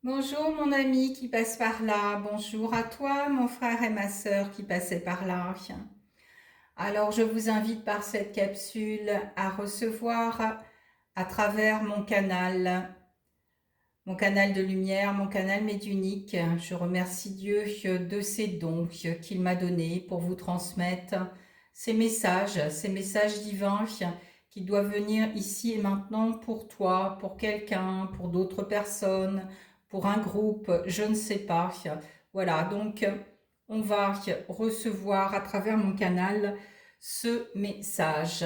Bonjour mon ami qui passe par là, bonjour à toi mon frère et ma sœur qui passaient par là. Alors je vous invite par cette capsule à recevoir à travers mon canal de lumière, mon canal médiumnique. Je remercie Dieu de ces dons qu'il m'a donnés pour vous transmettre ces messages divins qui doivent venir ici et maintenant pour toi, pour quelqu'un, pour d'autres personnes, pour un groupe, je ne sais pas. Voilà, donc on va recevoir à travers mon canal ce message.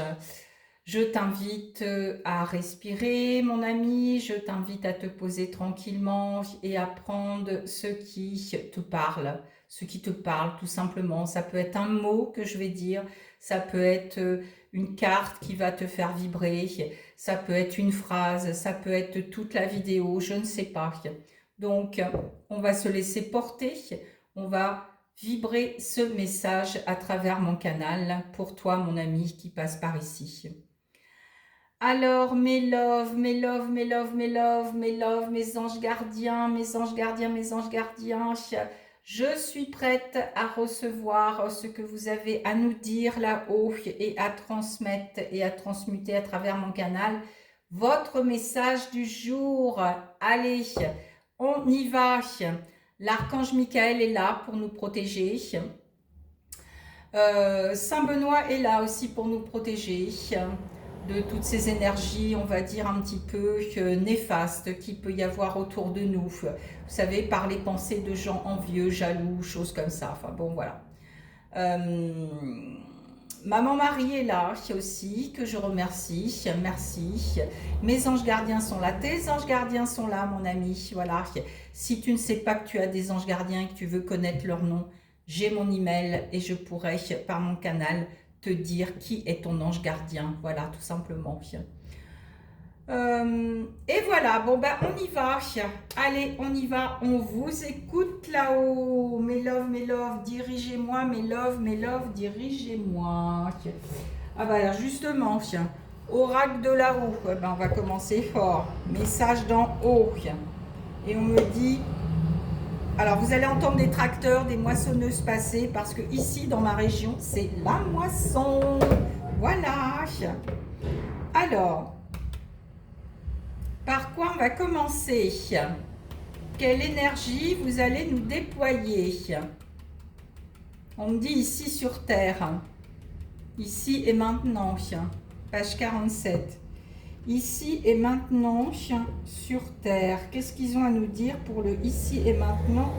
Je t'invite à respirer, mon ami, je t'invite à te poser tranquillement et à prendre ce qui te parle tout simplement. Ça peut être un mot que je vais dire, ça peut être une carte qui va te faire vibrer, ça peut être une phrase, ça peut être toute la vidéo, je ne sais pas. Donc, on va se laisser porter, on va vibrer ce message à travers mon canal pour toi, mon ami, qui passe par ici. Alors, mes loves, mes loves, mes loves, mes loves, mes loves, mes anges gardiens, mes anges gardiens, mes anges gardiens, je suis prête à recevoir ce que vous avez à nous dire là-haut et à transmettre et à transmuter à travers mon canal votre message du jour. Allez, on y va. L'archange Michael est là pour nous protéger. Saint Benoît est là aussi pour nous protéger de toutes ces énergies, on va dire un petit peu néfastes qu'il peut y avoir autour de nous. Vous savez, par les pensées de gens envieux, jaloux, choses comme ça. Enfin bon, voilà. Euh, Maman Marie est là aussi, que je remercie. Merci. Mes anges gardiens sont là. Tes anges gardiens sont là, mon ami. Voilà. Si tu ne sais pas que tu as des anges gardiens et que tu veux connaître leur nom, j'ai mon email et je pourrai, par mon canal, te dire qui est ton ange gardien. Voilà, tout simplement. Et voilà, bon ben on y va. Allez, on y va. On vous écoute là-haut. Mes loves, dirigez-moi. Mes loves, dirigez-moi. Ah bah alors justement, oracle de là-haut. Ben, on va commencer fort. Message d'en haut. Et on me dit... Alors vous allez entendre des tracteurs, des moissonneuses passer parce que ici dans ma région, c'est la moisson. Voilà. Alors, par quoi on va commencer? Quelle énergie vous allez nous déployer? On me dit ici sur Terre. Ici et maintenant. Page 47. Ici et maintenant sur Terre. Qu'est-ce qu'ils ont à nous dire pour le ici et maintenant?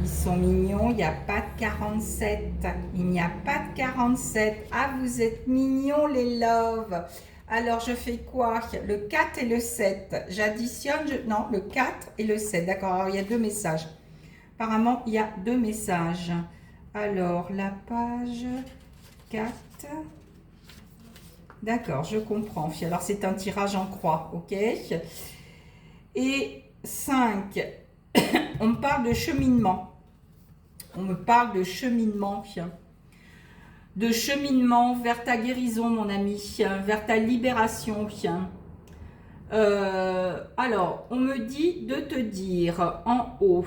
Ils sont mignons, il n'y a pas de 47. Il n'y a pas de 47. Ah, vous êtes mignons les loves. Alors, je fais quoi? Le 4 et le 7. J'additionne, non, le 4 et le 7. D'accord, alors il y a deux messages. Apparemment, il y a deux messages. Alors, la page 4. D'accord, je comprends. Alors, c'est un tirage en croix, ok? Et 5. On me parle de cheminement. On me parle de cheminement, vers ta guérison, mon ami, vers ta libération. Alors, on me dit de te dire en haut.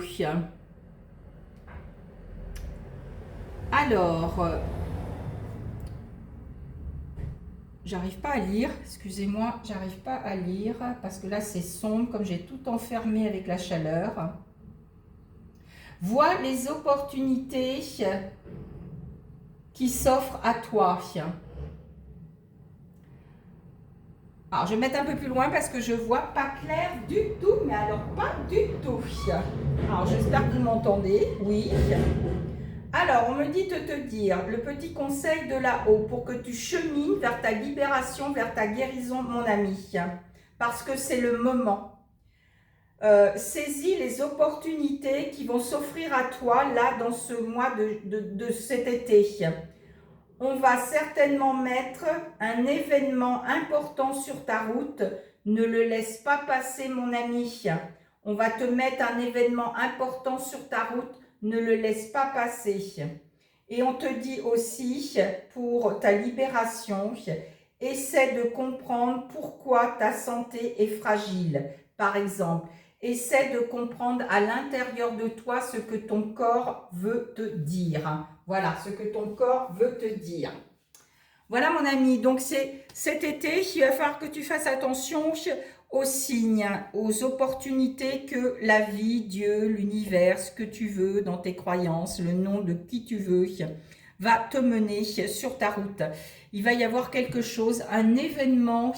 Alors, j'arrive pas à lire, excusez-moi, j'arrive pas à lire parce que là c'est sombre, comme j'ai tout enfermé avec la chaleur. Vois les opportunités qui s'offrent à toi. Alors, je vais mettre un peu plus loin parce que je vois pas clair du tout, mais alors pas du tout. Alors, j'espère que vous m'entendez. Oui. Alors, on me dit de te dire le petit conseil de là-haut pour que tu chemines vers ta libération, vers ta guérison, mon ami. Parce que c'est le moment. Saisis les opportunités qui vont s'offrir à toi là dans ce mois de cet été. On va certainement mettre un événement important sur ta route. Ne le laisse pas passer, mon ami. On va te mettre un événement important sur ta route. Ne le laisse pas passer. Et on te dit aussi, pour ta libération, essaie de comprendre pourquoi ta santé est fragile. par exemple. Essaie de comprendre à l'intérieur de toi ce que ton corps veut te dire. Voilà, ce que ton corps veut te dire. Voilà mon ami, donc c'est cet été, il va falloir que tu fasses attention aux signes, aux opportunités que la vie, Dieu, l'univers, ce que tu veux dans tes croyances, le nom de qui tu veux, va te mener sur ta route. Il va y avoir quelque chose, un événement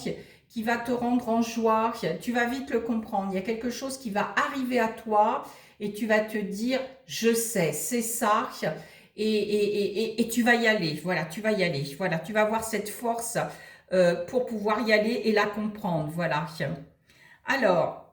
qui va te rendre en joie, tu vas vite le comprendre. Il y a quelque chose qui va arriver à toi et tu vas te dire, je sais, c'est ça. Et tu vas y aller, voilà, tu vas y aller, voilà, tu vas avoir cette force pour pouvoir y aller et la comprendre, voilà. Alors,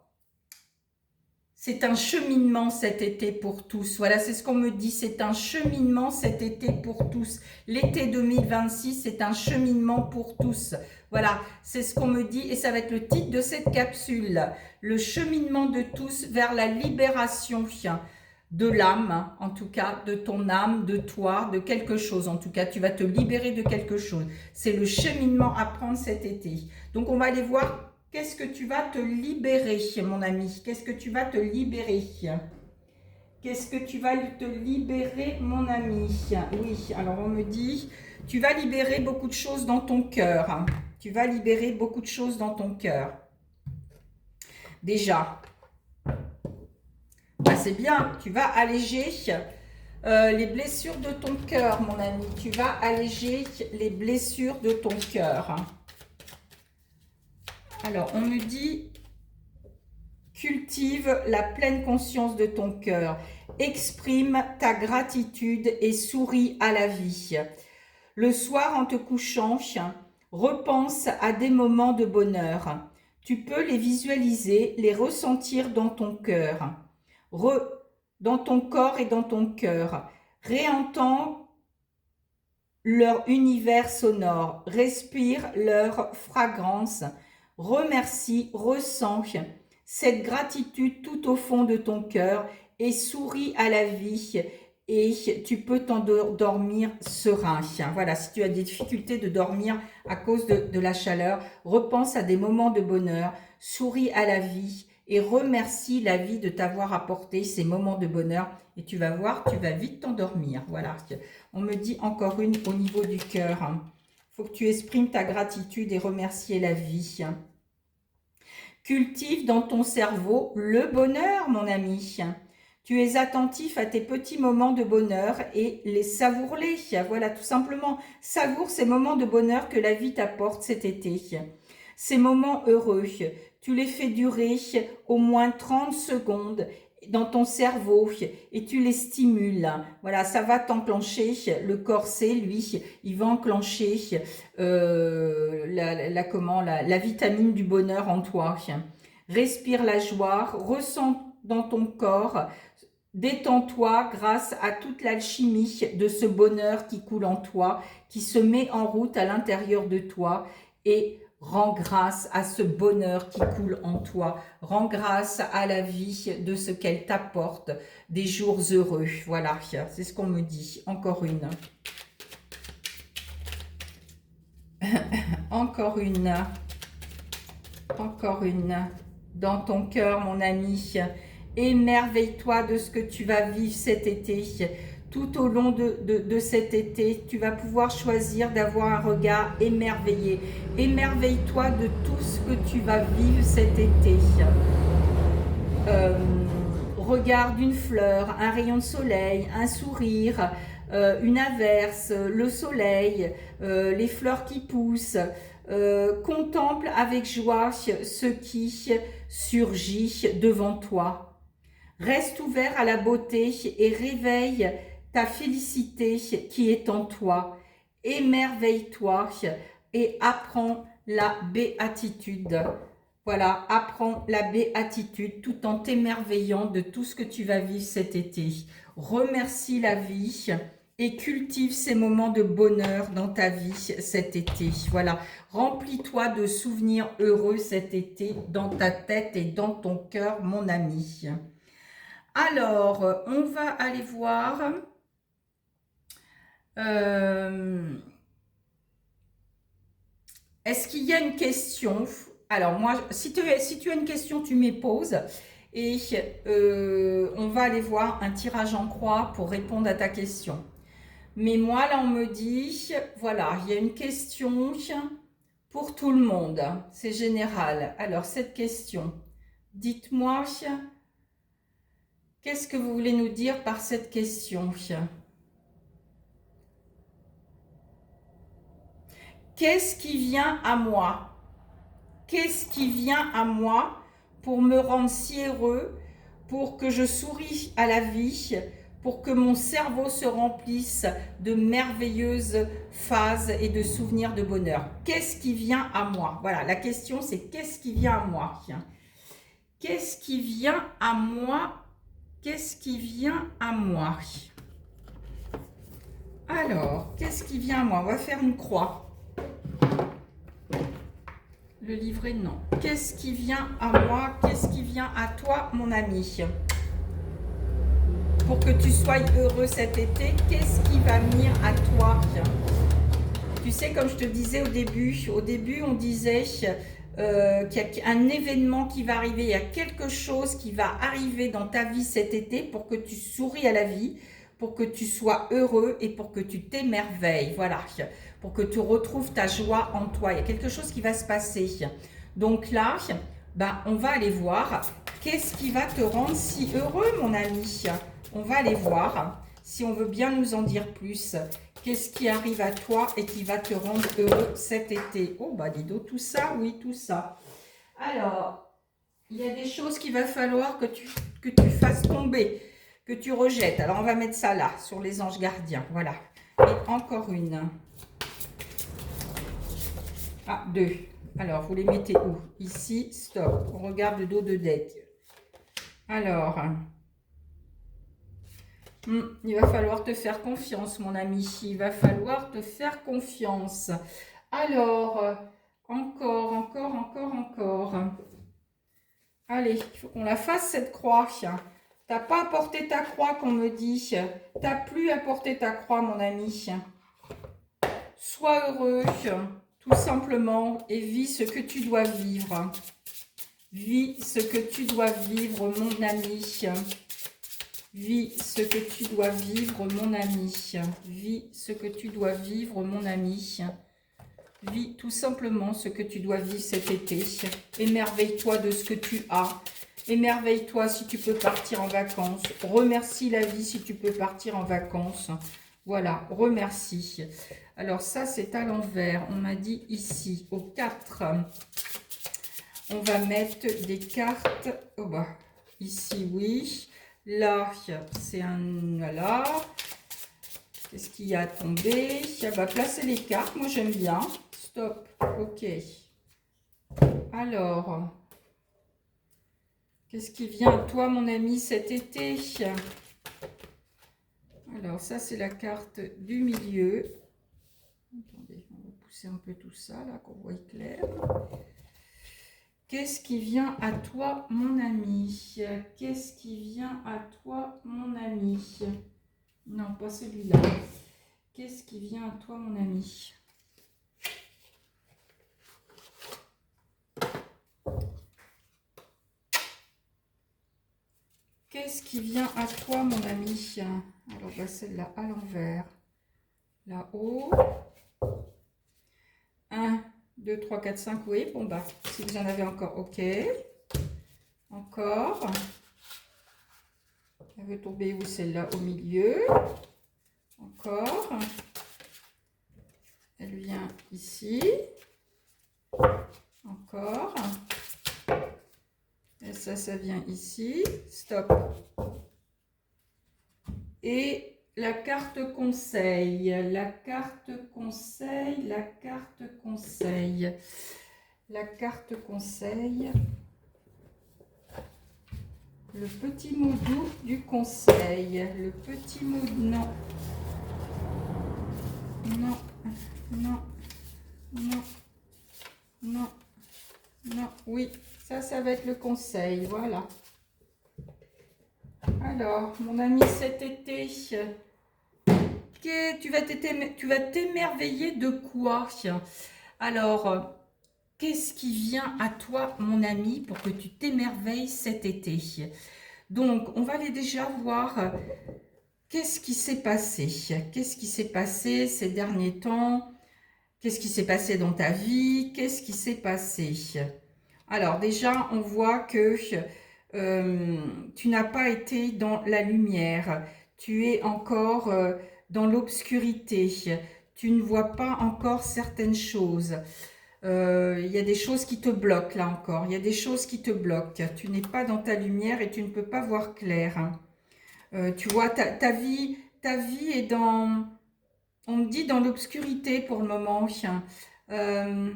c'est un cheminement cet été pour tous. Voilà, c'est ce qu'on me dit. C'est un cheminement cet été pour tous. L'été 2026, c'est un cheminement pour tous. Voilà, c'est ce qu'on me dit et ça va être le titre de cette capsule. Le cheminement de tous vers la libération de l'âme, en tout cas, de ton âme, de toi, de quelque chose. En tout cas, tu vas te libérer de quelque chose. C'est le cheminement à prendre cet été. Donc, on va aller voir. Qu'est-ce que tu vas te libérer, mon ami? Qu'est-ce que tu vas te libérer? Qu'est-ce que tu vas te libérer, mon ami? Oui, alors on me dit, tu vas libérer beaucoup de choses dans ton cœur. Tu vas libérer beaucoup de choses dans ton cœur. Déjà, bah c'est bien, tu vas alléger les blessures de ton cœur, mon ami. Tu vas alléger les blessures de ton cœur. Alors, on me dit, cultive la pleine conscience de ton cœur. Exprime ta gratitude et souris à la vie. Le soir, en te couchant, repense à des moments de bonheur. Tu peux les visualiser, les ressentir dans ton cœur, dans ton corps et dans ton cœur. Réentends leur univers sonore, respire leur fragrance. Remercie, ressens cette gratitude tout au fond de ton cœur et souris à la vie et tu peux t'endormir serein. Voilà, si tu as des difficultés de dormir à cause de la chaleur, repense à des moments de bonheur, souris à la vie et remercie la vie de t'avoir apporté ces moments de bonheur et tu vas voir, tu vas vite t'endormir. Voilà, on me dit encore une au niveau du cœur. Il faut que tu exprimes ta gratitude et remercier la vie. Cultive dans ton cerveau le bonheur, mon ami. Tu es attentif à tes petits moments de bonheur et les savoure-les. Voilà, tout simplement, savoure ces moments de bonheur que la vie t'apporte cet été. Ces moments heureux, tu les fais durer au moins 30 secondes dans ton cerveau et tu les stimules. Voilà, ça va t'enclencher. Le corset, lui, il va enclencher la vitamine du bonheur en toi. Respire la joie, ressens dans ton corps, détends-toi grâce à toute l'alchimie de ce bonheur qui coule en toi, qui se met en route à l'intérieur de toi et rends grâce à ce bonheur qui coule en toi. Rends grâce à la vie de ce qu'elle t'apporte, des jours heureux. Voilà, c'est ce qu'on me dit. Encore une. Encore une. Encore une. Dans ton cœur, mon ami. Émerveille-toi de ce que tu vas vivre cet été. Tout au long de cet été, tu vas pouvoir choisir d'avoir un regard émerveillé. Émerveille-toi de tout ce que tu vas vivre cet été. Regarde une fleur, un rayon de soleil, un sourire, une averse, le soleil, les fleurs qui poussent. Contemple avec joie ce qui surgit devant toi. Reste ouvert à la beauté et réveille ta félicité qui est en toi. Émerveille-toi et apprends la béatitude. Voilà, apprends la béatitude tout en t'émerveillant de tout ce que tu vas vivre cet été. Remercie la vie et cultive ces moments de bonheur dans ta vie cet été. Voilà, remplis-toi de souvenirs heureux cet été dans ta tête et dans ton cœur, mon ami. Alors, on va aller voir. Est-ce qu'il y a une question Alors, moi, si tu as une question, tu me poses. Et on va aller voir un tirage en croix pour répondre à ta question. Mais moi, là, on me dit, voilà, il y a une question pour tout le monde. C'est général. Alors, cette question, dites-moi, qu'est-ce que vous voulez nous dire par cette question? Qu'est-ce qui vient à moi? Qu'est-ce qui vient à moi pour me rendre si heureux, pour que je souris à la vie, pour que mon cerveau se remplisse de merveilleuses phases et de souvenirs de bonheur? Qu'est-ce qui vient à moi? Voilà, la question c'est qu'est-ce qui vient à moi? Qu'est-ce qui vient à moi? Qu'est-ce qui vient à moi? Alors, qu'est-ce qui vient à moi? On va faire une croix. Le livret, non. Qu'est-ce qui vient à moi? Qu'est-ce qui vient à toi, mon ami? Pour que tu sois heureux cet été, qu'est-ce qui va venir à toi? Tu sais, comme je te disais au début on disait qu'il y a un événement qui va arriver, il y a quelque chose qui va arriver dans ta vie cet été pour que tu souris à la vie, pour que tu sois heureux et pour que tu t'émerveilles. Voilà, pour que tu retrouves ta joie en toi. Il y a quelque chose qui va se passer. Donc là, ben, on va aller voir qu'est-ce qui va te rendre si heureux, mon ami. On va aller voir si on veut bien nous en dire plus. Qu'est-ce qui arrive à toi et qui va te rendre heureux cet été? Oh, bah dis donc, tout ça, oui, tout ça. Alors, il y a des choses qu'il va falloir que tu fasses tomber, que tu rejettes. Alors, on va mettre ça là, sur les anges gardiens. Voilà. Et encore une. Ah, deux. Alors, vous les mettez où? Ici, stop. On regarde le dos de deck. Alors, il va falloir te faire confiance, mon ami. Il va falloir te faire confiance. Alors, encore. Allez, il faut qu'on la fasse, cette croix. T'as pas apporté ta croix, qu'on me dit. T'as plus apporté ta croix, mon ami. Sois heureux, tout simplement, et vis ce que tu dois vivre. Vis ce que tu dois vivre, mon ami. Vis ce que tu dois vivre, mon ami. Vis ce que tu dois vivre, mon ami. Vis tout simplement ce que tu dois vivre cet été. Émerveille-toi de ce que tu as. Émerveille-toi si tu peux partir en vacances. Remercie la vie si tu peux partir en vacances. Voilà, remercie. Alors ça, c'est à l'envers. On m'a dit ici, au 4. On va mettre des cartes. Oh bah, ici, oui. Là, c'est un... Voilà. Qu'est-ce qu'il y a à tomber? On va placer les cartes. Moi, j'aime bien. Stop. Ok. Alors, qu'est-ce qui vient à toi, mon ami, cet été? Alors, ça, c'est la carte du milieu. Attendez, on va pousser un peu tout ça, là, qu'on voit clair. Qu'est-ce qui vient à toi, mon ami? Qu'est-ce qui vient à toi, mon ami? Non, pas celui-là. Qu'est-ce qui vient à toi, mon ami? Qu'est-ce qui vient à toi, mon ami? Alors, bah, celle-là à l'envers. Là-haut. 1, 2, 3, 4, 5. Oui, bon, bah, si vous en avez encore, ok. Encore. Elle veut tomber où? Celle-là au milieu. Encore. Elle vient ici. Encore. Et ça vient ici. Stop. Et la carte conseil. La carte conseil. La carte conseil. La carte conseil. Le petit mot doux du conseil. Le petit mot... Non. Non. Non. Non. Non. Non. Oui. Ça va être le conseil. Voilà. Alors, mon ami, cet été, tu vas t'émerveiller de quoi? Alors, Qu'est-ce qui vient à toi, mon ami, pour que tu t'émerveilles cet été? Donc, on va aller déjà voir qu'est-ce qui s'est passé. Qu'est-ce qui s'est passé ces derniers temps? Qu'est-ce qui s'est passé dans ta vie? Qu'est-ce qui s'est passé? Alors, déjà, on voit que tu n'as pas été dans la lumière. Tu es encore dans l'obscurité. Tu ne vois pas encore certaines choses. Il y a des choses qui te bloquent là encore. Il y a des choses qui te bloquent. Tu n'es pas dans ta lumière et tu ne peux pas voir clair, hein. Tu vois, ta vie est dans, on me dit dans l'obscurité pour le moment. Euh,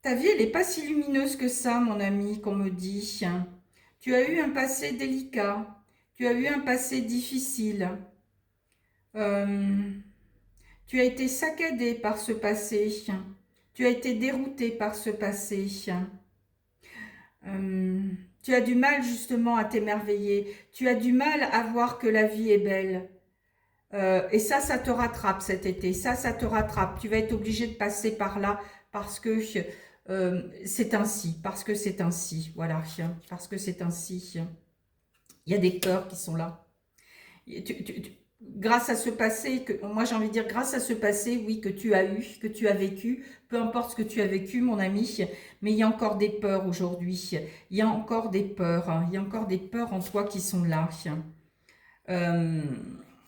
Ta vie, elle n'est pas si lumineuse que ça, mon ami, qu'on me dit. Tu as eu un passé délicat. Tu as eu un passé difficile. Euh, Tu as été saccadé par ce passé. Tu as été dérouté par ce passé. Euh, Tu as du mal justement à t'émerveiller. Tu as du mal à voir que la vie est belle. Et ça te rattrape cet été. Ça te rattrape. Tu vas être obligé de passer par là parce que c'est ainsi. Parce que c'est ainsi. Voilà. Parce que c'est ainsi. Il y a des peurs qui sont là. Grâce à ce passé, moi j'ai envie de dire grâce à ce passé, oui, que tu as eu, que tu as vécu, peu importe ce que tu as vécu, mon ami, mais il y a encore des peurs aujourd'hui. Il y a encore des peurs. Il y a encore des peurs en toi qui sont là. Euh,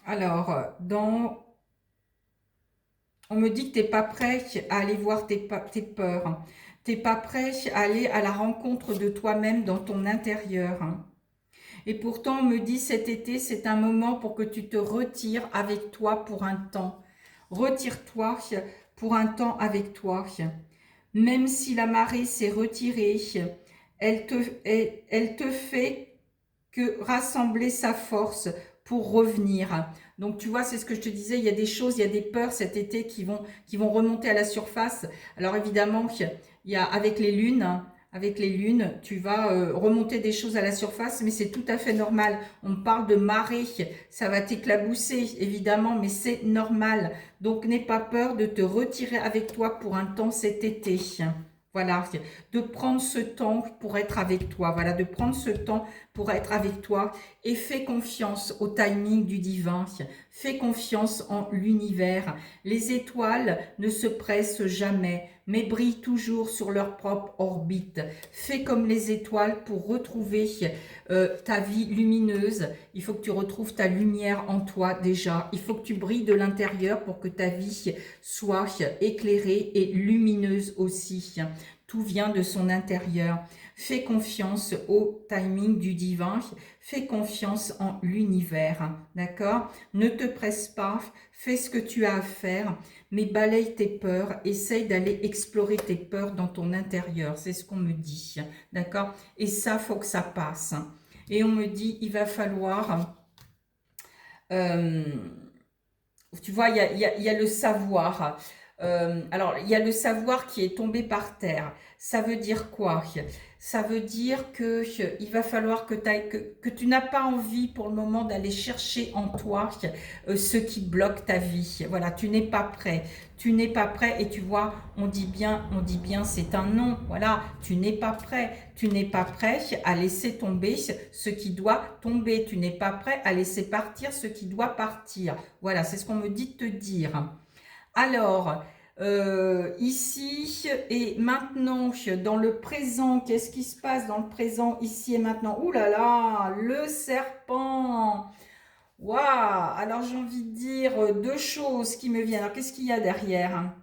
alors, on me dit que tu n'es pas prêt à aller voir tes peurs. Tu n'es pas prêt à aller à la rencontre de toi-même dans ton intérieur. Et pourtant, on me dit cet été, c'est un moment pour que tu te retires avec toi pour un temps. Retire-toi pour un temps avec toi. Même si la marée s'est retirée, elle te fait que rassembler sa force pour revenir. Donc tu vois, c'est ce que je te disais, il y a des choses, il y a des peurs cet été qui vont remonter à la surface. Alors évidemment, il y a avec les lunes, tu vas remonter des choses à la surface, mais c'est tout à fait normal. On parle de marée, ça va t'éclabousser, évidemment, mais c'est normal. Donc n'aie pas peur de te retirer avec toi pour un temps cet été. Voilà, de prendre ce temps pour être avec toi. Voilà, de prendre ce temps pour être avec toi et fais confiance au timing du divin. Fais confiance en l'univers. Les étoiles ne se pressent jamais, mais brillent toujours sur leur propre orbite. Fais comme les étoiles pour retrouver ta vie lumineuse. Il faut que tu retrouves ta lumière en toi déjà. Il faut que tu brilles de l'intérieur pour que ta vie soit éclairée et lumineuse aussi. Tout vient de son intérieur. Fais confiance au timing du divin. Fais confiance en l'univers. D'accord? Ne te presse pas. Fais ce que tu as à faire. Mais balaye tes peurs. Essaye d'aller explorer tes peurs dans ton intérieur. C'est ce qu'on me dit. D'accord? Et ça, faut que ça passe. Et on me dit, il va falloir... tu vois, il y a le savoir. Alors, il y a le savoir qui est tombé par terre. Ça veut dire quoi? Ça veut dire que il va falloir que tu n'as pas envie pour le moment d'aller chercher en toi ce qui bloque ta vie. Voilà, tu n'es pas prêt. Tu n'es pas prêt et tu vois, on dit bien, c'est un non. Voilà, tu n'es pas prêt. Tu n'es pas prêt à laisser tomber ce qui doit tomber. Tu n'es pas prêt à laisser partir ce qui doit partir. Voilà, c'est ce qu'on me dit de te dire. Alors, ici et maintenant, dans le présent, qu'est-ce qui se passe dans le présent, ici et maintenant? Ouh là là, le serpent. Waouh! Alors, j'ai envie de dire deux choses qui me viennent. Alors, qu'est-ce qu'il y a derrière?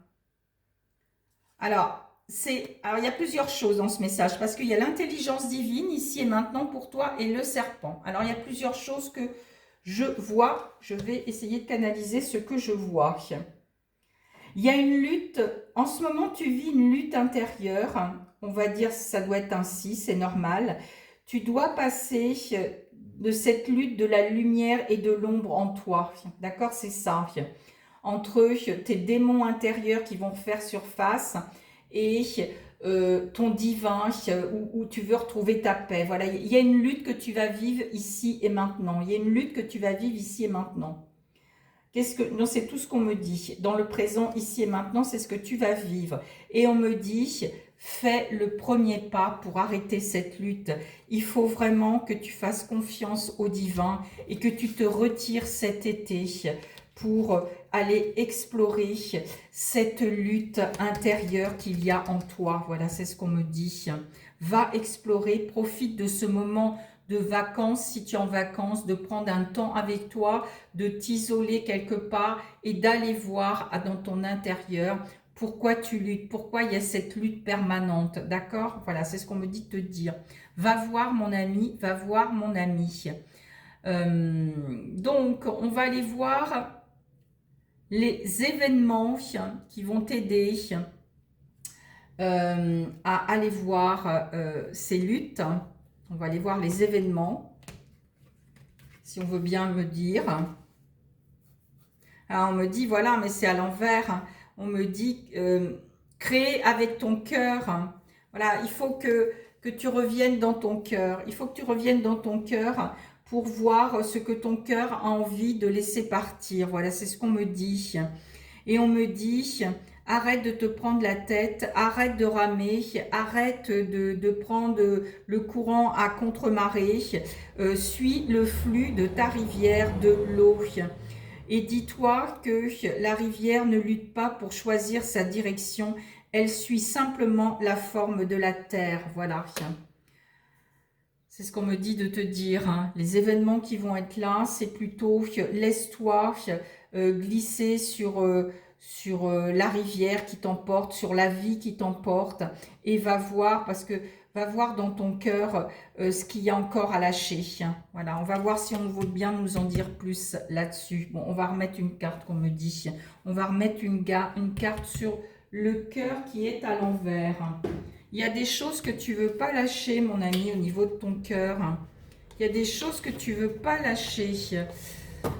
Alors, il y a plusieurs choses dans ce message, parce qu'il y a l'intelligence divine, ici et maintenant, pour toi, et le serpent. Alors, il y a plusieurs choses que je vois. Je vais essayer de canaliser ce que je vois. Il y a une lutte, en ce moment tu vis une lutte intérieure, on va dire ça doit être ainsi, c'est normal. Tu dois passer de cette lutte de la lumière et de l'ombre en toi, d'accord, c'est ça. Entre tes démons intérieurs qui vont faire surface et ton divin où tu veux retrouver ta paix. Voilà, il y a une lutte que tu vas vivre ici et maintenant. Il y a une lutte que tu vas vivre ici et maintenant. Non, c'est tout ce qu'on me dit. Dans le présent, ici et maintenant, c'est ce que tu vas vivre. Et on me dit, fais le premier pas pour arrêter cette lutte. Il faut vraiment que tu fasses confiance au divin et que tu te retires cet été pour aller explorer cette lutte intérieure qu'il y a en toi. Voilà, c'est ce qu'on me dit. Va explorer, profite de ce moment de vacances, si tu es en vacances, de prendre un temps avec toi, de t'isoler quelque part et d'aller voir dans ton intérieur pourquoi tu luttes, pourquoi il y a cette lutte permanente, d'accord? Voilà, c'est ce qu'on me dit de te dire. Va voir mon ami, va voir mon ami. Donc, on va aller voir les événements qui vont t'aider à aller voir ces luttes. On va aller voir les événements, si on veut bien me dire. Alors, on me dit, voilà, mais c'est à l'envers. On me dit, créer avec ton cœur. Voilà, il faut que tu reviennes dans ton cœur. Il faut que tu reviennes dans ton cœur pour voir ce que ton cœur a envie de laisser partir. Voilà, c'est ce qu'on me dit. Et on me dit, arrête de te prendre la tête, arrête de ramer, arrête de prendre le courant à contre-marée, suis le flux de ta rivière, de l'eau. Et dis-toi que la rivière ne lutte pas pour choisir sa direction, elle suit simplement la forme de la terre. Voilà. C'est ce qu'on me dit de te dire. Hein. Les événements qui vont être là, c'est plutôt laisse-toi glisser sur la rivière qui t'emporte, sur la vie qui t'emporte, et va voir, parce que va voir dans ton cœur ce qu'il y a encore à lâcher. Voilà, on va voir si on veut bien nous en dire plus là-dessus. Bon, on va remettre une carte qu'on me dit. On va remettre une carte sur le cœur qui est à l'envers. Il y a des choses que tu veux pas lâcher, mon ami, au niveau de ton cœur. Il y a des choses que tu veux pas lâcher.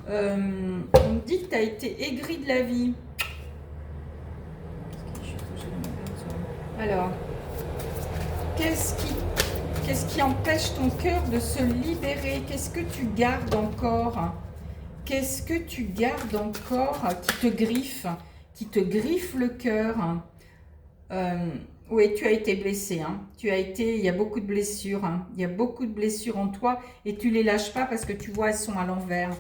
On me dit que tu as été aigri de la vie. Alors, qu'est-ce qui empêche ton cœur de se libérer? Qu'est-ce que tu gardes encore? Qu'est-ce que tu gardes encore qui te griffe le cœur? Oui, tu as été blessé. Hein. Il y a beaucoup de blessures. Hein. Il y a beaucoup de blessures en toi et tu les lâches pas parce que tu vois, elles sont à l'envers.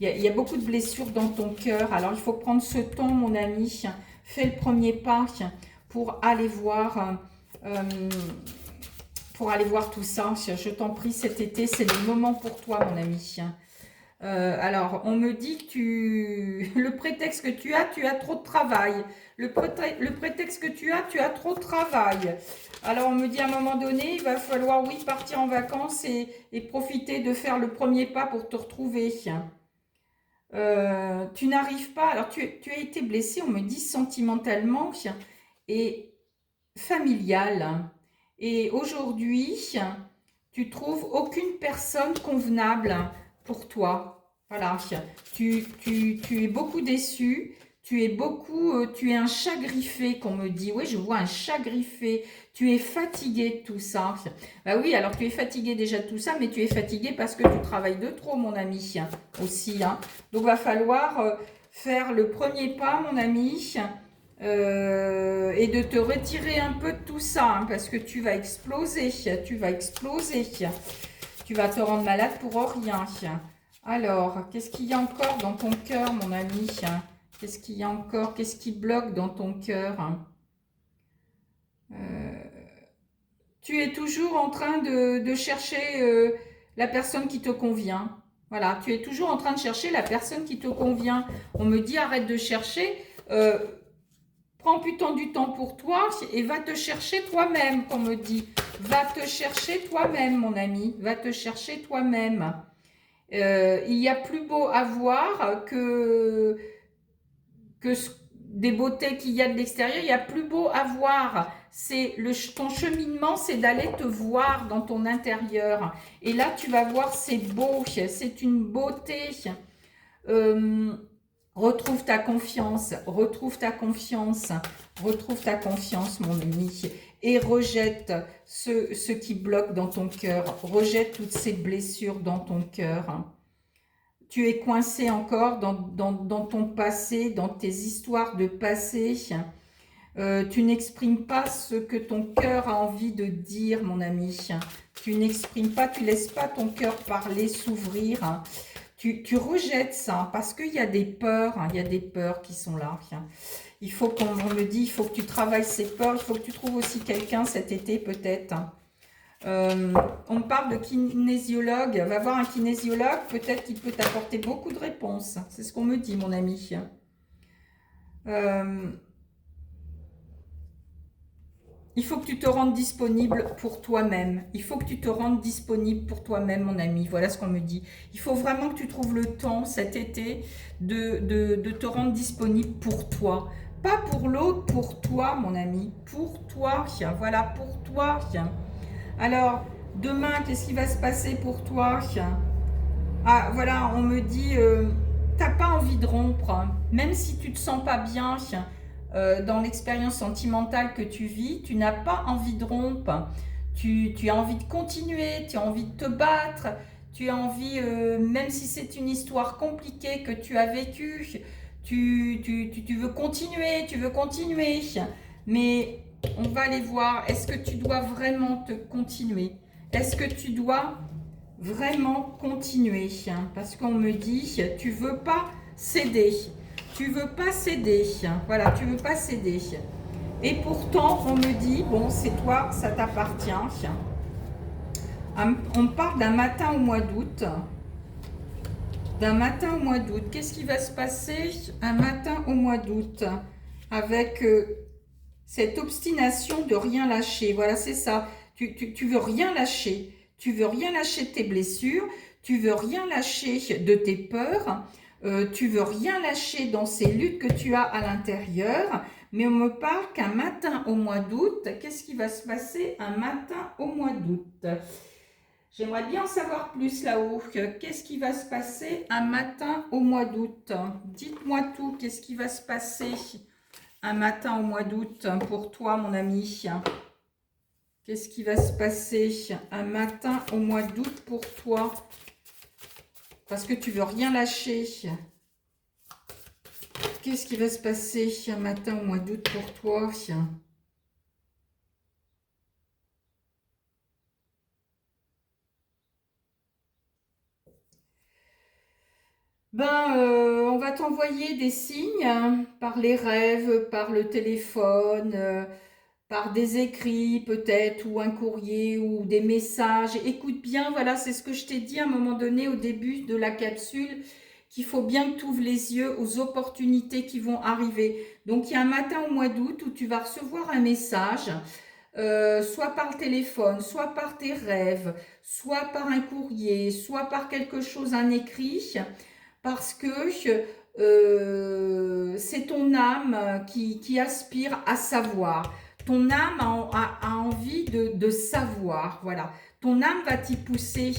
Il y a beaucoup de blessures dans ton cœur. Alors, il faut prendre ce temps, mon ami. Fais le premier pas pour aller voir tout ça. Je t'en prie, cet été, c'est le moment pour toi, mon ami. Alors, on me dit que le prétexte que tu as trop de travail. Le prétexte que tu as trop de travail. Alors, on me dit à un moment donné, il va falloir, oui, partir en vacances et profiter de faire le premier pas pour te retrouver. Tu n'arrives pas, alors tu as été blessé, on me dit sentimentalement et familial. Et aujourd'hui, tu trouves aucune personne convenable pour toi. Voilà, tu es beaucoup déçu, tu es un chat griffé qu'on me dit. Oui, je vois un chat griffé. Tu es fatigué de tout ça. Bah oui, alors tu es fatigué déjà de tout ça, mais tu es fatigué parce que tu travailles de trop, mon ami, aussi. Hein. Donc, va falloir faire le premier pas, mon ami, et de te retirer un peu de tout ça, hein, parce que tu vas exploser. Tu vas exploser. Tu vas te rendre malade pour rien. Alors, qu'est-ce qu'il y a encore dans ton cœur, mon ami? Qu'est-ce qu'il y a encore? Qu'est-ce qui bloque dans ton cœur? Tu es toujours en train de chercher la personne qui te convient. Voilà, tu es toujours en train de chercher la personne qui te convient. On me dit arrête de chercher, prends plutôt du temps pour toi et va te chercher toi-même, qu'on me dit. Va te chercher toi-même, mon ami, va te chercher toi-même. Il y a plus beau à voir que des beautés qu'il y a de l'extérieur, il y a plus beau à voir. Ton cheminement, c'est d'aller te voir dans ton intérieur. Et là, tu vas voir, c'est beau, c'est une beauté. Retrouve ta confiance, retrouve ta confiance, retrouve ta confiance, mon ami. Et rejette ce qui bloque dans ton cœur. Rejette toutes ces blessures dans ton cœur. tu es coincé encore dans ton passé, dans tes histoires de passé. Tu n'exprimes pas ce que ton cœur a envie de dire, mon ami. Tu n'exprimes pas, tu laisses pas ton cœur parler, s'ouvrir. Tu rejettes ça parce qu'il y a des peurs, il y a des peurs qui sont là. Il faut qu'on me dit, il faut que tu travailles ces peurs, il faut que tu trouves aussi quelqu'un cet été peut-être. On me parle de kinésiologue, va voir un kinésiologue, peut-être qu'il peut t'apporter beaucoup de réponses. C'est ce qu'on me dit, mon ami. Il faut que tu te rendes disponible pour toi-même. Il faut que tu te rendes disponible pour toi-même, mon ami. Voilà ce qu'on me dit. Il faut vraiment que tu trouves le temps cet été de te rendre disponible pour toi. Pas pour l'autre, pour toi, mon ami. Pour toi. Voilà, pour toi. Alors, demain, qu'est-ce qui va se passer pour toi? Ah, voilà, on me dit, t'as pas envie de rompre. Même si tu te sens pas bien dans l'expérience sentimentale que tu vis, tu n'as pas envie de rompre. Tu as envie de continuer, tu as envie de te battre, tu as envie, même si c'est une histoire compliquée que tu as vécue, tu veux continuer, tu veux continuer. Mais on va aller voir, est-ce que tu dois vraiment te continuer? Est-ce que tu dois vraiment continuer? Parce qu'on me dit, tu veux pas céder. Tu veux pas céder. Voilà, tu veux pas céder. Et pourtant, on me dit, bon, c'est toi, ça t'appartient. On me parle d'un matin au mois d'août. D'un matin au mois d'août. Qu'est-ce qui va se passer un matin au mois d'août avec cette obstination de rien lâcher? Voilà, c'est ça. Tu veux rien lâcher. Tu veux rien lâcher de tes blessures. Tu veux rien lâcher de tes peurs. Tu veux rien lâcher dans ces luttes que tu as à l'intérieur. Mais on me parle qu'un matin au mois d'août, qu'est-ce qui va se passer un matin au mois d'août? J'aimerais bien en savoir plus là-haut. Qu'est-ce qui va se passer un matin au mois d'août? Dites-moi tout. Qu'est-ce qui va se passer un matin au mois d'août pour toi, mon ami? Qu'est-ce qui va se passer un matin au mois d'août pour toi? Parce que tu veux rien lâcher. Qu'est-ce qui va se passer un matin au mois d'août pour toi? On va t'envoyer des signes par les rêves, par le téléphone, par des écrits peut-être, ou un courrier, ou des messages. Écoute bien, voilà, c'est ce que je t'ai dit à un moment donné au début de la capsule, qu'il faut bien que tu ouvres les yeux aux opportunités qui vont arriver. Donc, il y a un matin au mois d'août où tu vas recevoir un message, soit par le téléphone, soit par tes rêves, soit par un courrier, soit par quelque chose, un écrit, parce que c'est ton âme qui aspire à savoir. Ton âme a envie de savoir, voilà. Ton âme va t'y pousser,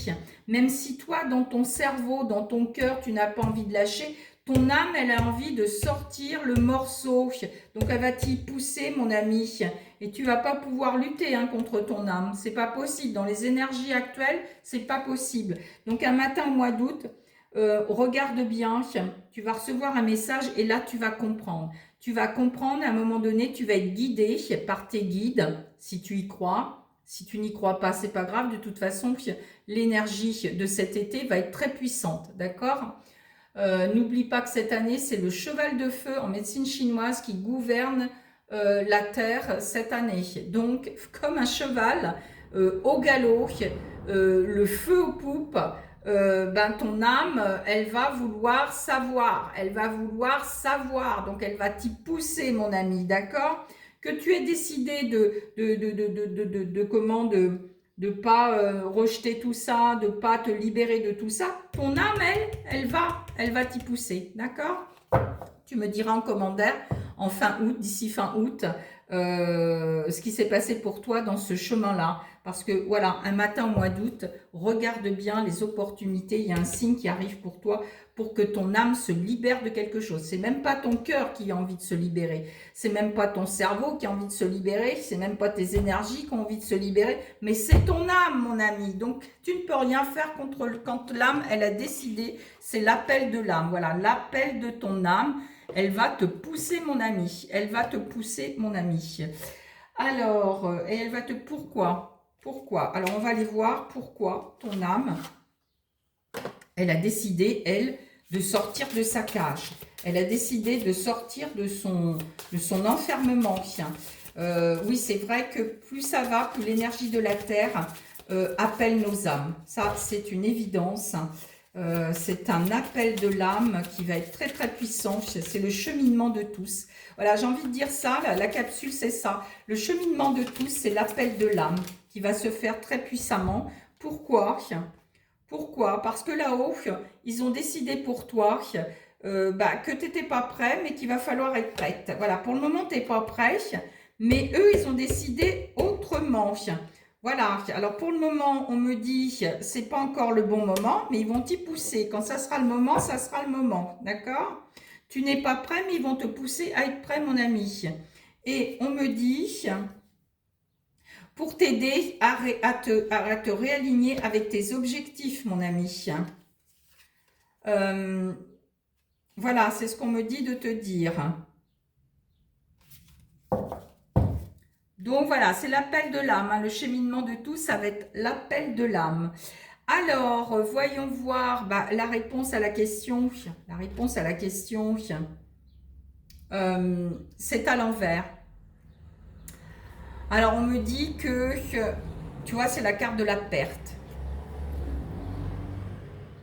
même si toi, dans ton cerveau, dans ton cœur, tu n'as pas envie de lâcher, ton âme, elle a envie de sortir le morceau. Donc, elle va t'y pousser, mon ami. Et tu vas pas pouvoir lutter contre ton âme. C'est pas possible. Dans les énergies actuelles, c'est pas possible. Donc, un matin au mois d'août, regarde bien, tu vas recevoir un message et là, tu vas comprendre. Tu vas comprendre, à un moment donné, tu vas être guidé par tes guides, si tu y crois. Si tu n'y crois pas, c'est pas grave. De toute façon, l'énergie de cet été va être très puissante, d'accord? N'oublie pas que cette année, c'est le cheval de feu en médecine chinoise qui gouverne la Terre cette année. Donc, comme un cheval au galop, le feu aux poupes, ton âme, elle va vouloir savoir. Elle va vouloir savoir. Donc, elle va t'y pousser, mon ami, d'accord? Que tu aies décidé de pas rejeter tout ça, de pas te libérer de tout ça, ton âme, elle va t'y pousser, d'accord? Tu me diras en commentaire, en fin août, d'ici fin août, ce qui s'est passé pour toi dans ce chemin-là. Parce que voilà, un matin au mois d'août, regarde bien les opportunités, il y a un signe qui arrive pour toi pour que ton âme se libère de quelque chose. C'est même pas ton cœur qui a envie de se libérer, c'est même pas ton cerveau qui a envie de se libérer, c'est même pas tes énergies qui ont envie de se libérer, mais c'est ton âme, mon ami. Donc tu ne peux rien faire contre quand l'âme, elle a décidé, c'est l'appel de l'âme. Voilà, l'appel de ton âme. Elle va te pousser, mon ami. Elle va te pousser, mon ami. Alors, et elle va te... Pourquoi? Pourquoi? Alors, on va aller voir pourquoi ton âme, elle a décidé, elle, de sortir de sa cage. Elle a décidé de sortir de son enfermement. Oui, c'est vrai que plus ça va, plus l'énergie de la Terre appelle nos âmes. Ça, c'est une évidence. C'est un appel de l'âme qui va être très très puissant, c'est le cheminement de tous. Voilà, j'ai envie de dire ça, la capsule c'est ça. Le cheminement de tous, c'est l'appel de l'âme qui va se faire très puissamment. Pourquoi? Pourquoi? Parce que là-haut, ils ont décidé pour toi que tu n'étais pas prêt, mais qu'il va falloir être prête. Voilà, pour le moment, tu n'es pas prêt, mais eux, ils ont décidé autrement. Voilà, alors pour le moment, on me dit, c'est pas encore le bon moment, mais ils vont t'y pousser. Quand ça sera le moment, ça sera le moment, d'accord? Tu n'es pas prêt, mais ils vont te pousser à être prêt, mon ami. Et on me dit, pour t'aider à te réaligner avec tes objectifs, mon ami. Voilà, c'est ce qu'on me dit de te dire. Donc voilà, c'est l'appel de l'âme. Hein. Le cheminement de tout, ça va être l'appel de l'âme. Alors, voyons voir la réponse à la question. La réponse à la question, c'est à l'envers. Alors, on me dit que, tu vois, c'est la carte de la perte.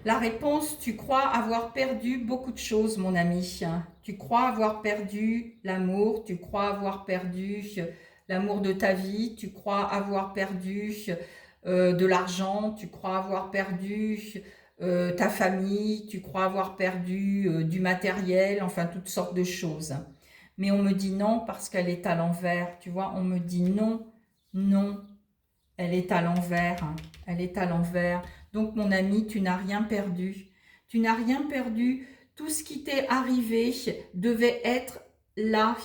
La réponse, tu crois avoir perdu beaucoup de choses, mon ami. Tu crois avoir perdu l'amour, tu crois avoir perdu l'amour de ta vie, tu crois avoir perdu de l'argent, tu crois avoir perdu ta famille, tu crois avoir perdu du matériel, enfin toutes sortes de choses. Mais on me dit non parce qu'elle est à l'envers, tu vois, on me dit non, non, elle est à l'envers, elle est à l'envers. Donc mon ami, tu n'as rien perdu. Tu n'as rien perdu. Tout ce qui t'est arrivé devait être là,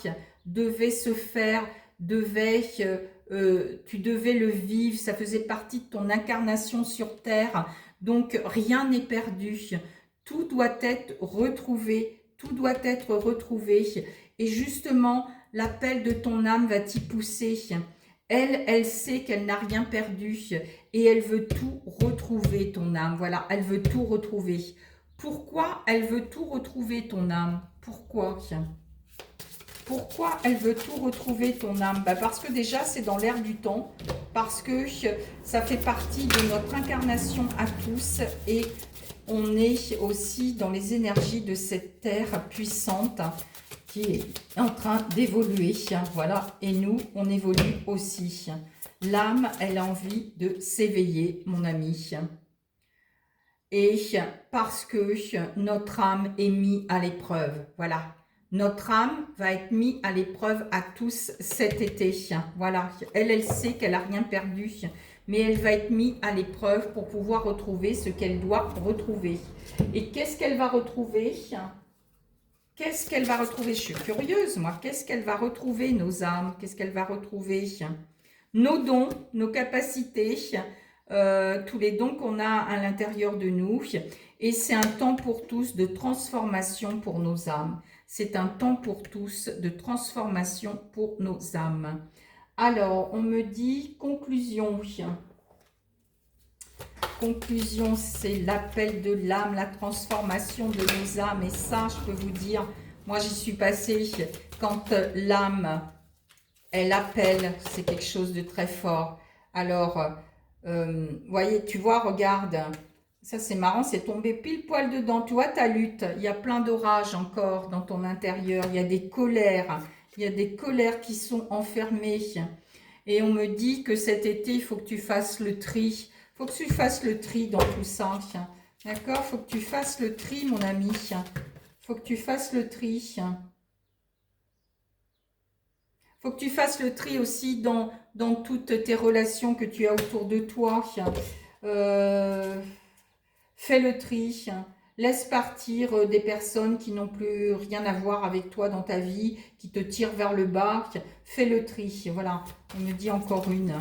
devait se faire, tu devais le vivre. Ça faisait partie de ton incarnation sur Terre. Donc rien n'est perdu. Tout doit être retrouvé. Tout doit être retrouvé. Et justement, l'appel de ton âme va t'y pousser. Elle sait qu'elle n'a rien perdu et elle veut tout retrouver, ton âme. Voilà, elle veut tout retrouver. Pourquoi elle veut tout retrouver, ton âme? Pourquoi? Pourquoi elle veut tout retrouver, ton âme? Parce que déjà, c'est dans l'air du temps, parce que ça fait partie de notre incarnation à tous et on est aussi dans les énergies de cette terre puissante qui est en train d'évoluer, voilà, et nous, on évolue aussi. L'âme, elle a envie de s'éveiller, mon ami. Et parce que notre âme est mise à l'épreuve, voilà. Notre âme va être mise à l'épreuve à tous cet été, voilà. Elle sait qu'elle n'a rien perdu, mais elle va être mise à l'épreuve pour pouvoir retrouver ce qu'elle doit retrouver. Et qu'est-ce qu'elle va retrouver ? Qu'est-ce qu'elle va retrouver? Je suis curieuse, moi. Qu'est-ce qu'elle va retrouver, nos âmes? Qu'est-ce qu'elle va retrouver? Nos dons, nos capacités, tous les dons qu'on a à l'intérieur de nous. Et c'est un temps pour tous de transformation pour nos âmes. C'est un temps pour tous de transformation pour nos âmes. Alors, on me dit conclusion. Conclusion, c'est l'appel de l'âme, la transformation de nos âmes. Et ça, je peux vous dire, moi j'y suis passée, quand l'âme, elle appelle, c'est quelque chose de très fort. Alors, voyez, tu vois, regarde, ça c'est marrant, c'est tombé pile poil dedans. Tu vois ta lutte, il y a plein d'orages encore dans ton intérieur, il y a des colères qui sont enfermées. Et on me dit que cet été, il faut que tu fasses le tri. Il faut que tu fasses le tri dans tout ça. D'accord? Il faut que tu fasses le tri, mon ami. Il faut que tu fasses le tri. Il Faut que tu fasses le tri aussi dans toutes tes relations que tu as autour de toi. Fais le tri. Laisse partir des personnes qui n'ont plus rien à voir avec toi dans ta vie, qui te tirent vers le bas. Fais le tri. Voilà, on me dit encore une.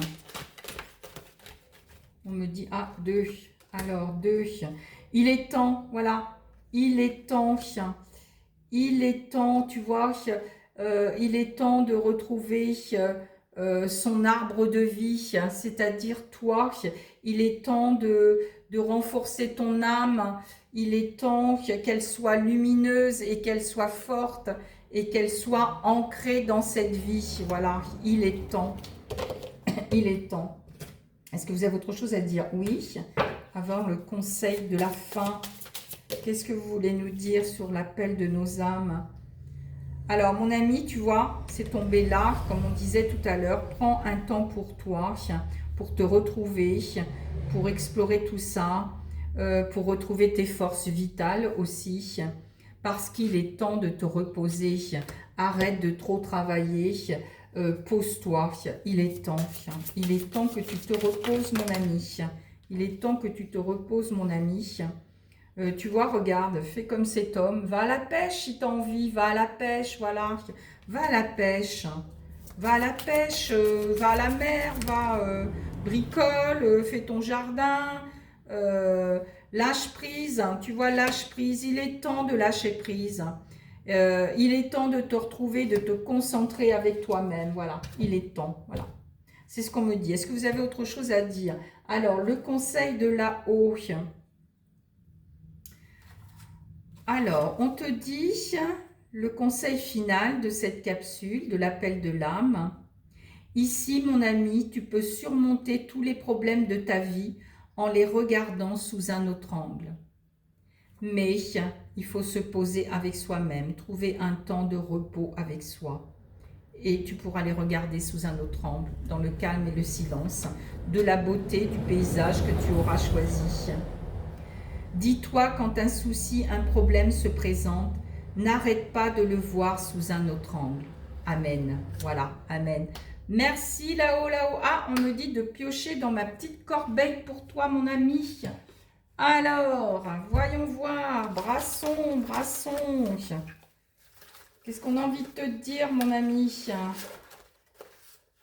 On me dit, ah, deux. Alors, deux. Il est temps, voilà. Il est temps. Il est temps, tu vois. Il est temps de retrouver son arbre de vie, c'est-à-dire toi. Il est temps de renforcer ton âme. Il est temps qu'elle soit lumineuse et qu'elle soit forte et qu'elle soit ancrée dans cette vie. Voilà, il est temps. Il est temps. Est-ce que vous avez autre chose à dire? Oui. Avoir le conseil de la fin. Qu'est-ce que vous voulez nous dire sur l'appel de nos âmes? Alors, mon ami, tu vois, c'est tombé là, comme on disait tout à l'heure. Prends un temps pour toi, pour te retrouver, pour explorer tout ça, pour retrouver tes forces vitales aussi, parce qu'il est temps de te reposer. Arrête de trop travailler, pose-toi, il est temps. Il est temps que tu te reposes, mon ami. Il est temps que tu te reposes, mon ami. Tu vois, regarde, fais comme cet homme, va à la pêche si tu as envie, va à la pêche, voilà, va à la pêche, va à la pêche, va à la mer, va, bricole, fais ton jardin, lâche prise, tu vois, lâche prise, il est temps de lâcher prise, il est temps de te retrouver, de te concentrer avec toi-même, voilà, il est temps, voilà. C'est ce qu'on me dit. Est-ce que vous avez autre chose à dire? Alors, le conseil de là-haut. Alors, on te dit le conseil final de cette capsule, de l'appel de l'âme. Ici, mon ami, tu peux surmonter tous les problèmes de ta vie en les regardant sous un autre angle. Mais il faut se poser avec soi-même, trouver un temps de repos avec soi. Et tu pourras les regarder sous un autre angle, dans le calme et le silence, de la beauté du paysage que tu auras choisi. Dis-toi quand un souci, un problème se présente, n'arrête pas de le voir sous un autre angle. Amen. Voilà, amen. Merci là-haut, là-haut. Ah, on me dit de piocher dans ma petite corbeille pour toi, mon ami. Alors, voyons voir. Brasson, brasson. Qu'est-ce qu'on a envie de te dire, mon ami?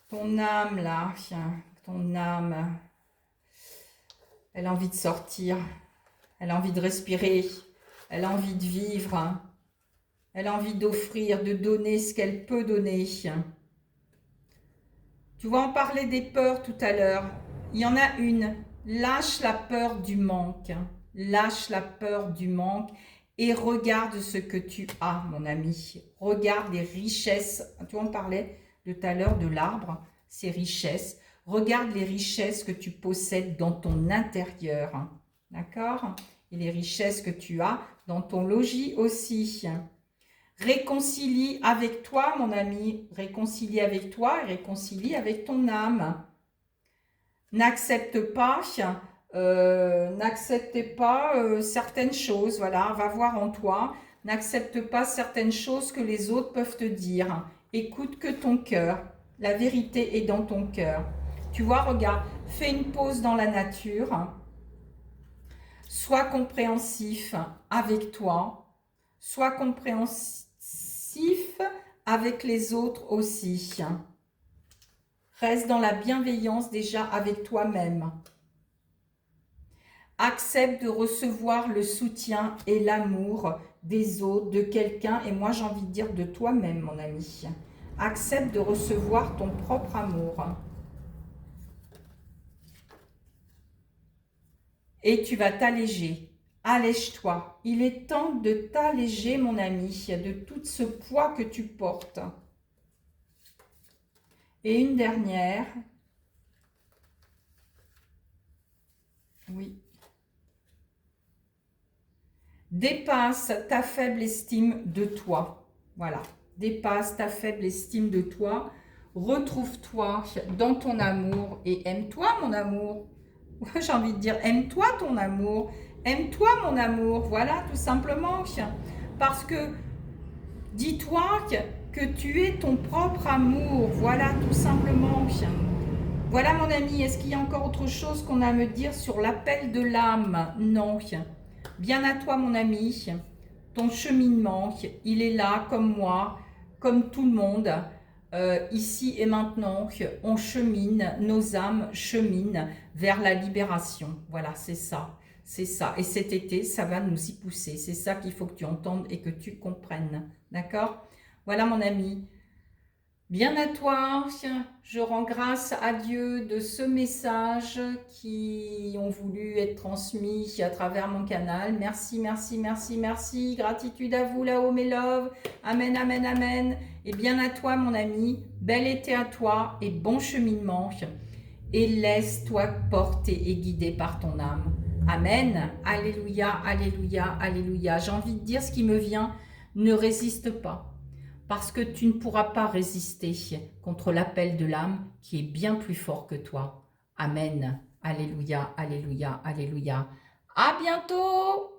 Ton âme, là. Ton âme. Elle a envie de sortir. Elle a envie de respirer, elle a envie de vivre, elle a envie d'offrir, de donner ce qu'elle peut donner. Tu vas en parler des peurs tout à l'heure. Il y en a une. Lâche la peur du manque. Lâche la peur du manque et regarde ce que tu as, mon ami. Regarde les richesses. Tu en parlais tout à l'heure de l'arbre, ces richesses. Regarde les richesses que tu possèdes dans ton intérieur. D'accord? Et les richesses que tu as dans ton logis aussi. Réconcilie avec toi, mon ami. Réconcilie avec toi et réconcilie avec ton âme. N'accepte pas, certaines choses. Voilà, va voir en toi. N'accepte pas certaines choses que les autres peuvent te dire. Écoute que ton cœur. La vérité est dans ton cœur. Tu vois, regarde, fais une pause dans la nature. Sois compréhensif avec toi, sois compréhensif avec les autres aussi. Reste dans la bienveillance déjà avec toi-même. Accepte de recevoir le soutien et l'amour des autres, de quelqu'un, et moi j'ai envie de dire de toi-même, mon ami. Accepte de recevoir ton propre amour. Et tu vas t'alléger. Allège-toi. Il est temps de t'alléger, mon ami, de tout ce poids que tu portes. Et une dernière. Oui. Dépasse ta faible estime de toi. Voilà. Dépasse ta faible estime de toi. Retrouve-toi dans ton amour et aime-toi, mon amour. J'ai envie de dire, aime-toi ton amour, aime-toi mon amour, voilà, tout simplement. Parce que dis-toi que tu es ton propre amour. Voilà, tout simplement. Voilà, mon ami. Est-ce qu'il y a encore autre chose qu'on a à me dire sur l'appel de l'âme? Non. Bien à toi, mon ami. Ton cheminement, il est là, comme moi, comme tout le monde. Ici et maintenant, on chemine, nos âmes cheminent vers la libération. Voilà, c'est ça. C'est ça. Et cet été, ça va nous y pousser. C'est ça qu'il faut que tu entendes et que tu comprennes. D'accord? Voilà, mon ami. Bien à toi, je rends grâce à Dieu de ce message qui ont voulu être transmis à travers mon canal. Merci, merci, merci, merci. Gratitude à vous là-haut, mes loves. Amen, amen, amen. Et bien à toi, mon ami. Bel été à toi et bon cheminement. Et laisse-toi porter et guider par ton âme. Amen. Alléluia, alléluia, alléluia. J'ai envie de dire ce qui me vient. Ne résiste pas. Parce que tu ne pourras pas résister contre l'appel de l'âme qui est bien plus fort que toi. Amen. Alléluia, alléluia, alléluia. À bientôt!